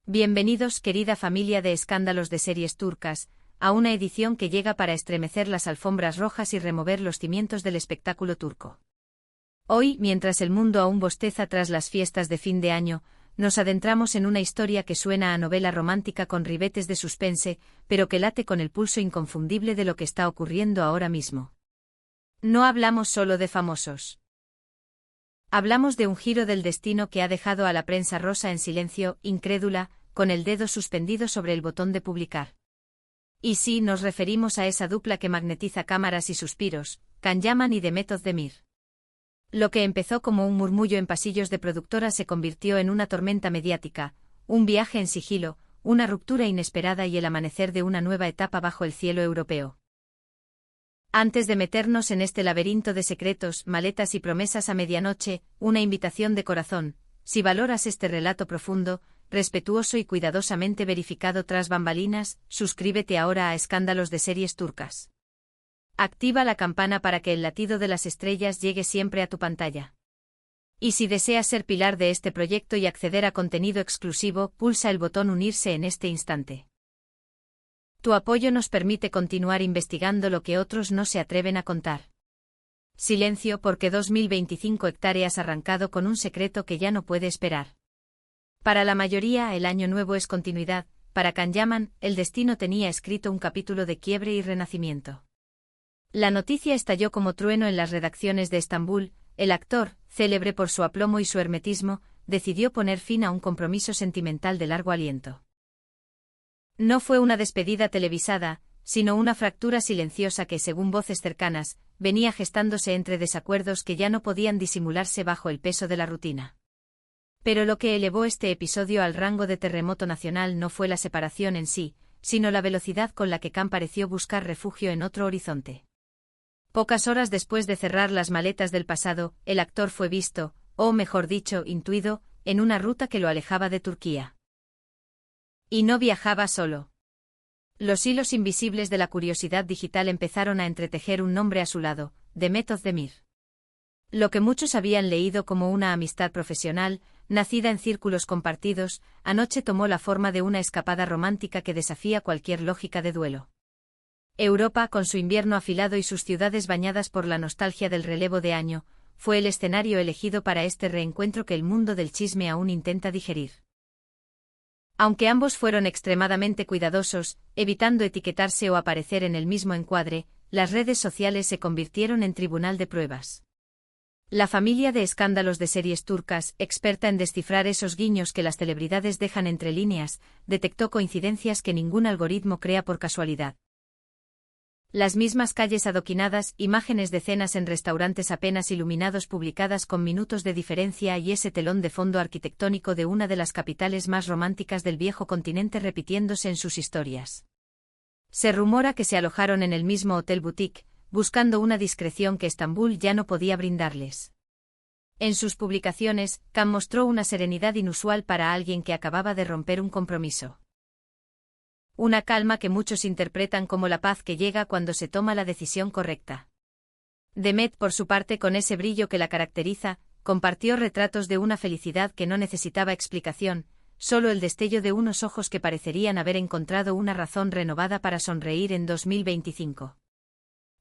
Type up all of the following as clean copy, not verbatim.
Bienvenidos, querida familia de escándalos de series turcas, a una edición que llega para estremecer las alfombras rojas y remover los cimientos del espectáculo turco. Hoy, mientras el mundo aún bosteza tras las fiestas de fin de año, nos adentramos en una historia que suena a novela romántica con ribetes de suspense, pero que late con el pulso inconfundible de lo que está ocurriendo ahora mismo. No hablamos solo de famosos. Hablamos de un giro del destino que ha dejado a la prensa rosa en silencio, incrédula, con el dedo suspendido sobre el botón de publicar. Y sí, nos referimos a esa dupla que magnetiza cámaras y suspiros, Can Yaman y Demet Özdemir. Lo que empezó como un murmullo en pasillos de productora se convirtió en una tormenta mediática, un viaje en sigilo, una ruptura inesperada y el amanecer de una nueva etapa bajo el cielo europeo. Antes de meternos en este laberinto de secretos, maletas y promesas a medianoche, una invitación de corazón: si valoras este relato profundo, respetuoso y cuidadosamente verificado tras bambalinas, suscríbete ahora a Escándalos de Series Turcas. Activa la campana para que el latido de las estrellas llegue siempre a tu pantalla. Y si deseas ser pilar de este proyecto y acceder a contenido exclusivo, pulsa el botón unirse en este instante. Tu apoyo nos permite continuar investigando lo que otros no se atreven a contar. Silencio, porque 2025 hectáreas arrancado con un secreto que ya no puede esperar. Para la mayoría, el año nuevo es continuidad; para Can Yaman, el destino tenía escrito un capítulo de quiebre y renacimiento. La noticia estalló como trueno en las redacciones de Estambul. El actor, célebre por su aplomo y su hermetismo, decidió poner fin a un compromiso sentimental de largo aliento. No fue una despedida televisada, sino una fractura silenciosa que, según voces cercanas, venía gestándose entre desacuerdos que ya no podían disimularse bajo el peso de la rutina. Pero lo que elevó este episodio al rango de terremoto nacional no fue la separación en sí, sino la velocidad con la que Can pareció buscar refugio en otro horizonte. Pocas horas después de cerrar las maletas del pasado, el actor fue visto, o mejor dicho, intuido, en una ruta que lo alejaba de Turquía. Y no viajaba solo. Los hilos invisibles de la curiosidad digital empezaron a entretejer un nombre a su lado: Demet Özdemir. Lo que muchos habían leído como una amistad profesional, nacida en círculos compartidos, anoche tomó la forma de una escapada romántica que desafía cualquier lógica de duelo. Europa, con su invierno afilado y sus ciudades bañadas por la nostalgia del relevo de año, fue el escenario elegido para este reencuentro que el mundo del chisme aún intenta digerir. Aunque ambos fueron extremadamente cuidadosos, evitando etiquetarse o aparecer en el mismo encuadre, las redes sociales se convirtieron en tribunal de pruebas. La familia de Escándalos de Series Turcas, experta en descifrar esos guiños que las celebridades dejan entre líneas, detectó coincidencias que ningún algoritmo crea por casualidad. Las mismas calles adoquinadas, imágenes de cenas en restaurantes apenas iluminados publicadas con minutos de diferencia y ese telón de fondo arquitectónico de una de las capitales más románticas del viejo continente repitiéndose en sus historias. Se rumora que se alojaron en el mismo hotel boutique, buscando una discreción que Estambul ya no podía brindarles. En sus publicaciones, Can mostró una serenidad inusual para alguien que acababa de romper un compromiso. Una calma que muchos interpretan como la paz que llega cuando se toma la decisión correcta. Demet, por su parte, con ese brillo que la caracteriza, compartió retratos de una felicidad que no necesitaba explicación, solo el destello de unos ojos que parecerían haber encontrado una razón renovada para sonreír en 2025.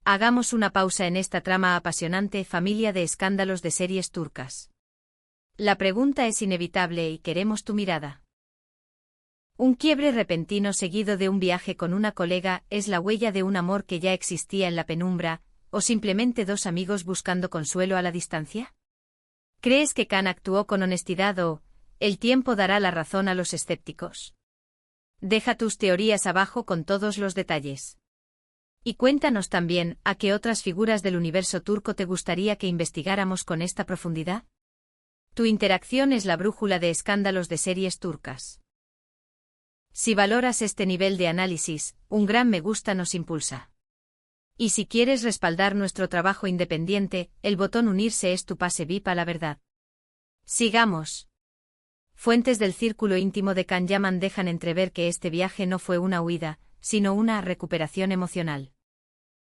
Hagamos una pausa en esta trama apasionante, familia de escándalos de series turcas. La pregunta es inevitable y queremos tu mirada. ¿Un quiebre repentino seguido de un viaje con una colega es la huella de un amor que ya existía en la penumbra, o simplemente dos amigos buscando consuelo a la distancia? ¿Crees que Can actuó con honestidad o el tiempo dará la razón a los escépticos? Deja tus teorías abajo con todos los detalles. Y cuéntanos también, ¿a qué otras figuras del universo turco te gustaría que investigáramos con esta profundidad? Tu interacción es la brújula de Escándalos de Series Turcas. Si valoras este nivel de análisis, un gran me gusta nos impulsa. Y si quieres respaldar nuestro trabajo independiente, el botón unirse es tu pase VIP a la verdad. Sigamos. Fuentes del círculo íntimo de Can Yaman dejan entrever que este viaje no fue una huida, sino una recuperación emocional.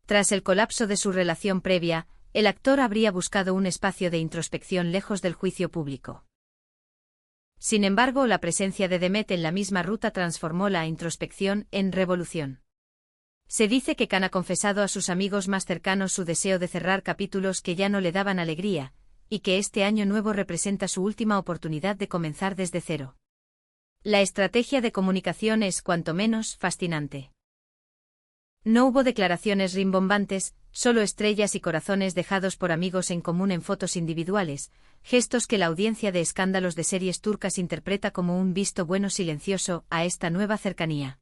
Tras el colapso de su relación previa, el actor habría buscado un espacio de introspección lejos del juicio público. Sin embargo, la presencia de Demet en la misma ruta transformó la introspección en revolución. Se dice que Khan ha confesado a sus amigos más cercanos su deseo de cerrar capítulos que ya no le daban alegría, y que este año nuevo representa su última oportunidad de comenzar desde cero. La estrategia de comunicación es cuanto menos fascinante. No hubo declaraciones rimbombantes, solo estrellas y corazones dejados por amigos en común en fotos individuales, gestos que la audiencia de escándalos de series turcas interpreta como un visto bueno silencioso a esta nueva cercanía.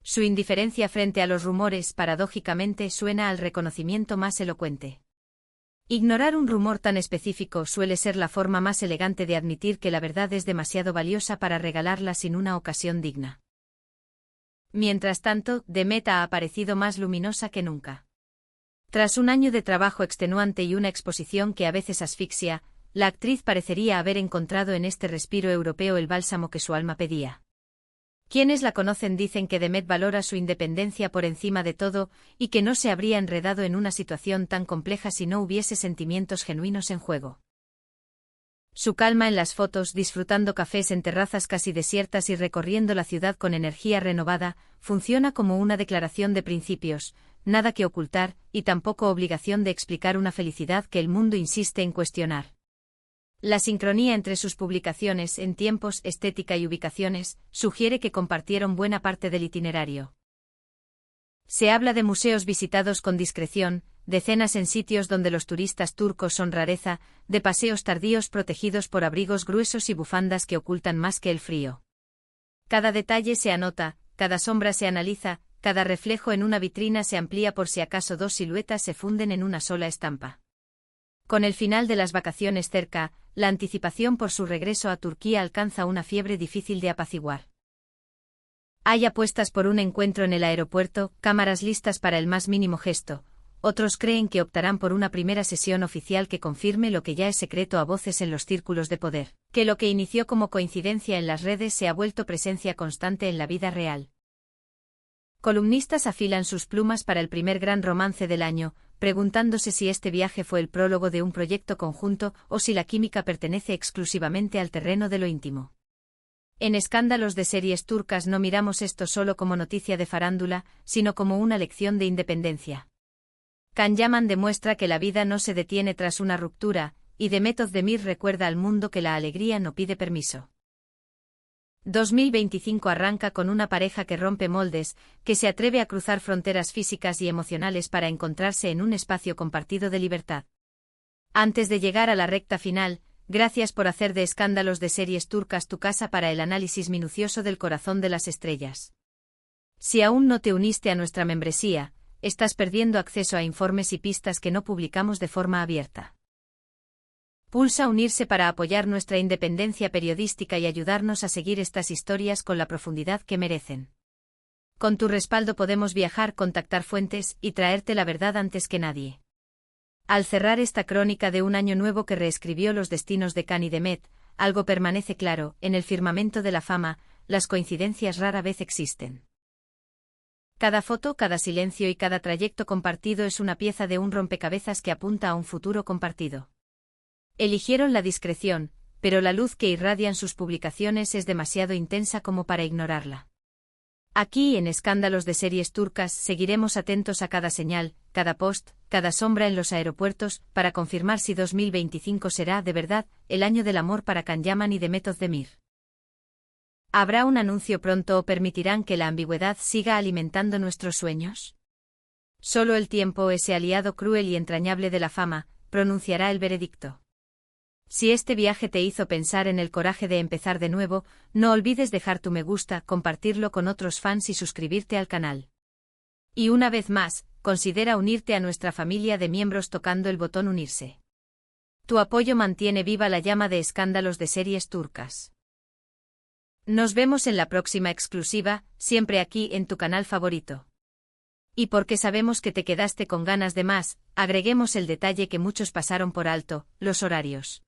Su indiferencia frente a los rumores paradójicamente suena al reconocimiento más elocuente. Ignorar un rumor tan específico suele ser la forma más elegante de admitir que la verdad es demasiado valiosa para regalarla sin una ocasión digna. Mientras tanto, Demet ha aparecido más luminosa que nunca. Tras un año de trabajo extenuante y una exposición que a veces asfixia, la actriz parecería haber encontrado en este respiro europeo el bálsamo que su alma pedía. Quienes la conocen dicen que Demet valora su independencia por encima de todo y que no se habría enredado en una situación tan compleja si no hubiese sentimientos genuinos en juego. Su calma en las fotos, disfrutando cafés en terrazas casi desiertas y recorriendo la ciudad con energía renovada, funciona como una declaración de principios, nada que ocultar, y tampoco obligación de explicar una felicidad que el mundo insiste en cuestionar. La sincronía entre sus publicaciones en tiempos, estética y ubicaciones sugiere que compartieron buena parte del itinerario. Se habla de museos visitados con discreción, de cenas en sitios donde los turistas turcos son rareza, de paseos tardíos protegidos por abrigos gruesos y bufandas que ocultan más que el frío. Cada detalle se anota, cada sombra se analiza, cada reflejo en una vitrina se amplía por si acaso dos siluetas se funden en una sola estampa. Con el final de las vacaciones cerca, la anticipación por su regreso a Turquía alcanza una fiebre difícil de apaciguar. Hay apuestas por un encuentro en el aeropuerto, cámaras listas para el más mínimo gesto. Otros creen que optarán por una primera sesión oficial que confirme lo que ya es secreto a voces en los círculos de poder, que lo que inició como coincidencia en las redes se ha vuelto presencia constante en la vida real. Columnistas afilan sus plumas para el primer gran romance del año, preguntándose si este viaje fue el prólogo de un proyecto conjunto o si la química pertenece exclusivamente al terreno de lo íntimo. En escándalos de series turcas no miramos esto solo como noticia de farándula, sino como una lección de independencia. Can Yaman demuestra que la vida no se detiene tras una ruptura, y Demet Özdemir recuerda al mundo que la alegría no pide permiso. 2025 arranca con una pareja que rompe moldes, que se atreve a cruzar fronteras físicas y emocionales para encontrarse en un espacio compartido de libertad. Antes de llegar a la recta final, gracias por hacer de escándalos de series turcas tu casa para el análisis minucioso del corazón de las estrellas. Si aún no te uniste a nuestra membresía, estás perdiendo acceso a informes y pistas que no publicamos de forma abierta. Pulsa unirse para apoyar nuestra independencia periodística y ayudarnos a seguir estas historias con la profundidad que merecen. Con tu respaldo podemos viajar, contactar fuentes y traerte la verdad antes que nadie. Al cerrar esta crónica de un año nuevo que reescribió los destinos de Khan y Demet, algo permanece claro: en el firmamento de la fama, las coincidencias rara vez existen. Cada foto, cada silencio y cada trayecto compartido es una pieza de un rompecabezas que apunta a un futuro compartido. Eligieron la discreción, pero la luz que irradian sus publicaciones es demasiado intensa como para ignorarla. Aquí, en Escándalos de Series Turcas, seguiremos atentos a cada señal, cada post, cada sombra en los aeropuertos, para confirmar si 2025 será, de verdad, el año del amor para Can Yaman y Demet Özdemir. ¿Habrá un anuncio pronto o permitirán que la ambigüedad siga alimentando nuestros sueños? Solo el tiempo, ese aliado cruel y entrañable de la fama, pronunciará el veredicto. Si este viaje te hizo pensar en el coraje de empezar de nuevo, no olvides dejar tu me gusta, compartirlo con otros fans y suscribirte al canal. Y una vez más, considera unirte a nuestra familia de miembros tocando el botón unirse. Tu apoyo mantiene viva la llama de Escándalos de Series Turcas. Nos vemos en la próxima exclusiva, siempre aquí en tu canal favorito. Y porque sabemos que te quedaste con ganas de más, agreguemos el detalle que muchos pasaron por alto: los horarios.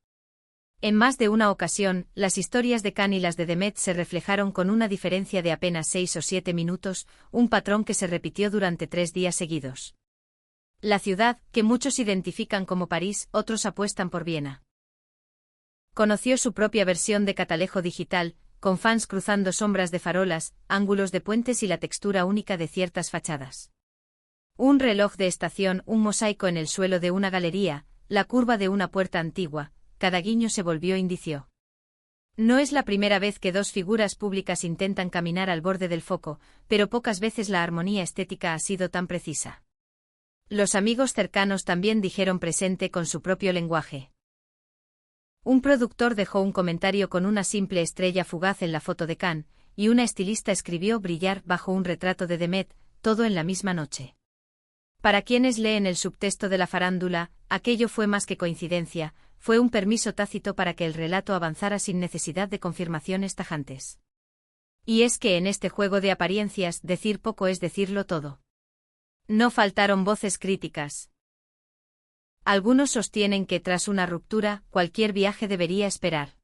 En más de una ocasión, las historias de Khan y las de Demet se reflejaron con una diferencia de apenas 6 o 7 minutos, un patrón que se repitió durante 3 días seguidos. La ciudad, que muchos identifican como París, otros apuestan por Viena. Conoció su propia versión de catalejo digital, con fans cruzando sombras de farolas, ángulos de puentes y la textura única de ciertas fachadas. Un reloj de estación, un mosaico en el suelo de una galería, la curva de una puerta antigua, cada guiño se volvió indicio. No es la primera vez que dos figuras públicas intentan caminar al borde del foco, pero pocas veces la armonía estética ha sido tan precisa. Los amigos cercanos también dijeron presente con su propio lenguaje. Un productor dejó un comentario con una simple estrella fugaz en la foto de Cannes, y una estilista escribió brillar bajo un retrato de Demet, todo en la misma noche. Para quienes leen el subtexto de la farándula, aquello fue más que coincidencia, fue un permiso tácito para que el relato avanzara sin necesidad de confirmaciones tajantes. Y es que en este juego de apariencias decir poco es decirlo todo. No faltaron voces críticas. Algunos sostienen que tras una ruptura, cualquier viaje debería esperar.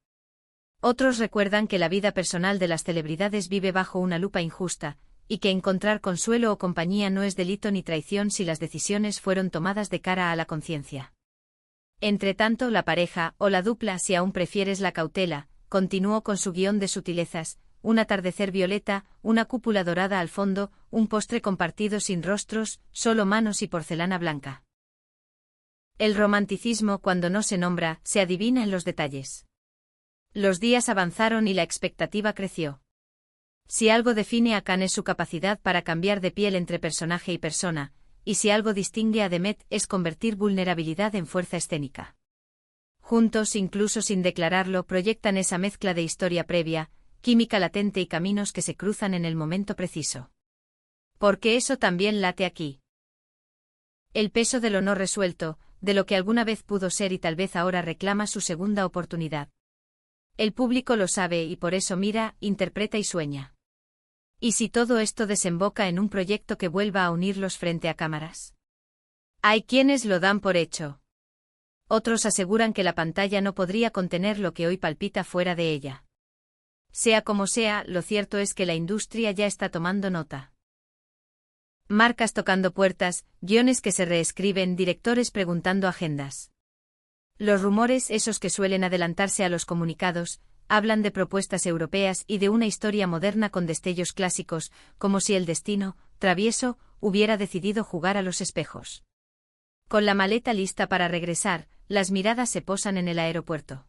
Otros recuerdan que la vida personal de las celebridades vive bajo una lupa injusta, y que encontrar consuelo o compañía no es delito ni traición si las decisiones fueron tomadas de cara a la conciencia. Entretanto, la pareja, o la dupla si aún prefieres la cautela, continuó con su guión de sutilezas, un atardecer violeta, una cúpula dorada al fondo, un postre compartido sin rostros, solo manos y porcelana blanca. El romanticismo, cuando no se nombra, se adivina en los detalles. Los días avanzaron y la expectativa creció. Si algo define a Cannes es su capacidad para cambiar de piel entre personaje y persona, y si algo distingue a Demet es convertir vulnerabilidad en fuerza escénica. Juntos, incluso sin declararlo, proyectan esa mezcla de historia previa, química latente y caminos que se cruzan en el momento preciso. Porque eso también late aquí. El peso de lo no resuelto, de lo que alguna vez pudo ser y tal vez ahora reclama su segunda oportunidad. El público lo sabe y por eso mira, interpreta y sueña. ¿Y si todo esto desemboca en un proyecto que vuelva a unirlos frente a cámaras? Hay quienes lo dan por hecho. Otros aseguran que la pantalla no podría contener lo que hoy palpita fuera de ella. Sea como sea, lo cierto es que la industria ya está tomando nota. Marcas tocando puertas, guiones que se reescriben, directores preguntando agendas. Los rumores, esos que suelen adelantarse a los comunicados, hablan de propuestas europeas y de una historia moderna con destellos clásicos, como si el destino, travieso, hubiera decidido jugar a los espejos. Con la maleta lista para regresar, las miradas se posan en el aeropuerto.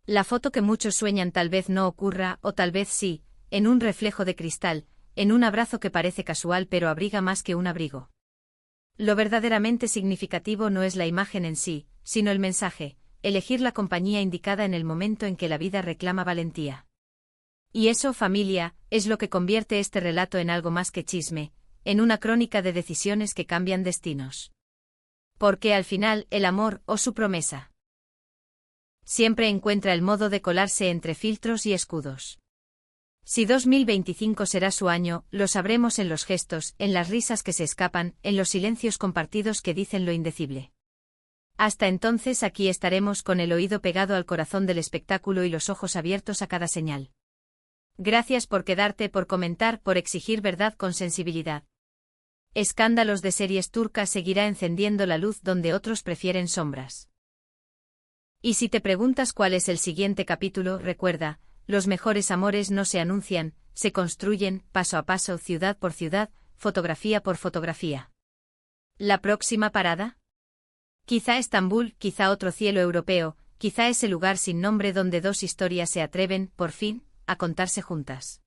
La foto que muchos sueñan tal vez no ocurra, o tal vez sí, en un reflejo de cristal, en un abrazo que parece casual pero abriga más que un abrigo. Lo verdaderamente significativo no es la imagen en sí, sino el mensaje, elegir la compañía indicada en el momento en que la vida reclama valentía. Y eso, familia, es lo que convierte este relato en algo más que chisme, en una crónica de decisiones que cambian destinos. Porque al final, el amor, o su promesa, siempre encuentra el modo de colarse entre filtros y escudos. Si 2025 será su año, lo sabremos en los gestos, en las risas que se escapan, en los silencios compartidos que dicen lo indecible. Hasta entonces aquí estaremos con el oído pegado al corazón del espectáculo y los ojos abiertos a cada señal. Gracias por quedarte, por comentar, por exigir verdad con sensibilidad. Escándalos de series turcas seguirá encendiendo la luz donde otros prefieren sombras. Y si te preguntas cuál es el siguiente capítulo, recuerda, los mejores amores no se anuncian, se construyen, paso a paso, ciudad por ciudad, fotografía por fotografía. ¿La próxima parada? Quizá Estambul, quizá otro cielo europeo, quizá ese lugar sin nombre donde dos historias se atreven, por fin, a contarse juntas.